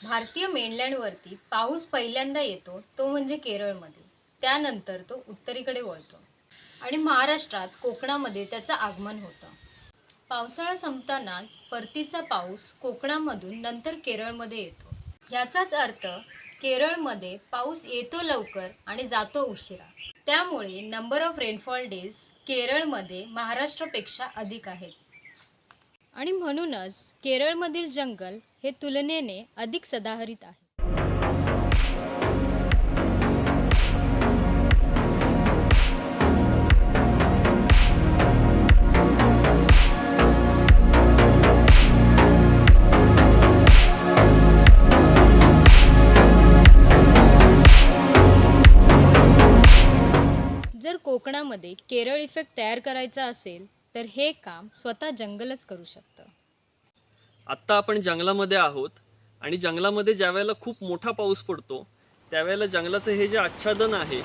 भारतीय मेनलँडवरती पाऊस पहिल्यांदा येतो तो म्हणजे केरळमध्ये. त्यानंतर तो उत्तरेकडे वळतो आणि महाराष्ट्रात कोकणामध्ये त्याचं आगमन होतं. पावसाळा संपताना परतीचा पाऊस कोकणामधून नंतर केरळमध्ये येतो. याचाच अर्थ केरळमध्ये पाऊस येतो लवकर आणि जातो उशिरा. त्यामुळे नंबर ऑफ रेनफॉल डेज केरळमध्ये महाराष्ट्रापेक्षा अधिक आहेत. आणि म्हणूनच केरळमधील जंगल हे तुलनेने अधिक सदाहरित आहे. जर कोकणामध्ये केरळ इफेक्ट तयार करायचा असेल तर हे काम स्वतः जंगलच करू शकतं. आत्ता आपण जंगलामध्ये आहोत आणि जंगलामध्ये ज्या वेळेला खूप मोठा पाऊस पडतो त्यावेळेला जंगलाचं हे जे आच्छादन आहे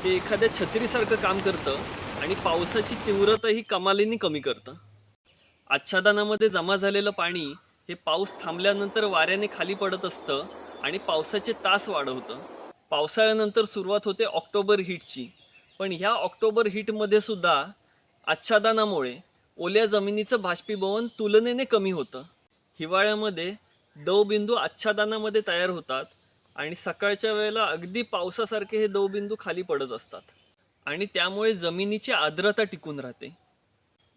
ते एखाद्या छत्रीसारखं काम करतं आणि पावसाची तीव्रताही कमालीने कमी करतं. आच्छादनामध्ये जमा झालेलं पाणी हे पाऊस थांबल्यानंतर वाऱ्याने खाली पडत असतं आणि पावसाचे तास वाढवतं. पावसाळ्यानंतर सुरुवात होते ऑक्टोबर हीटची, पण ह्या ऑक्टोबर हीटमध्ये सुद्धा आच्छादनामुळे ओल्या जमिनीचं बाष्पीभवन तुलनेने कमी होतं. हिवाळ्यामध्ये दवबिंदू आच्छादनामध्ये तयार होतात आणि सकाळच्या वेळेला अगदी पावसासारखे हे दवबिंदू खाली पडत असतात आणि त्यामुळे जमिनीची आर्द्रता टिकून राहते.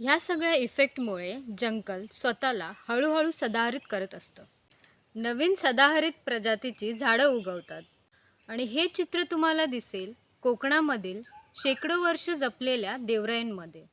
ह्या सगळ्या इफेक्टमुळे जंगल स्वतःला हळूहळू सदाहरित करत असतं. नवीन सदाहरित प्रजातीची झाडं उगवतात आणि हे चित्र तुम्हाला दिसेल कोकणामधील शेकडो वर्ष जपलेल्या देवरायांमध्ये.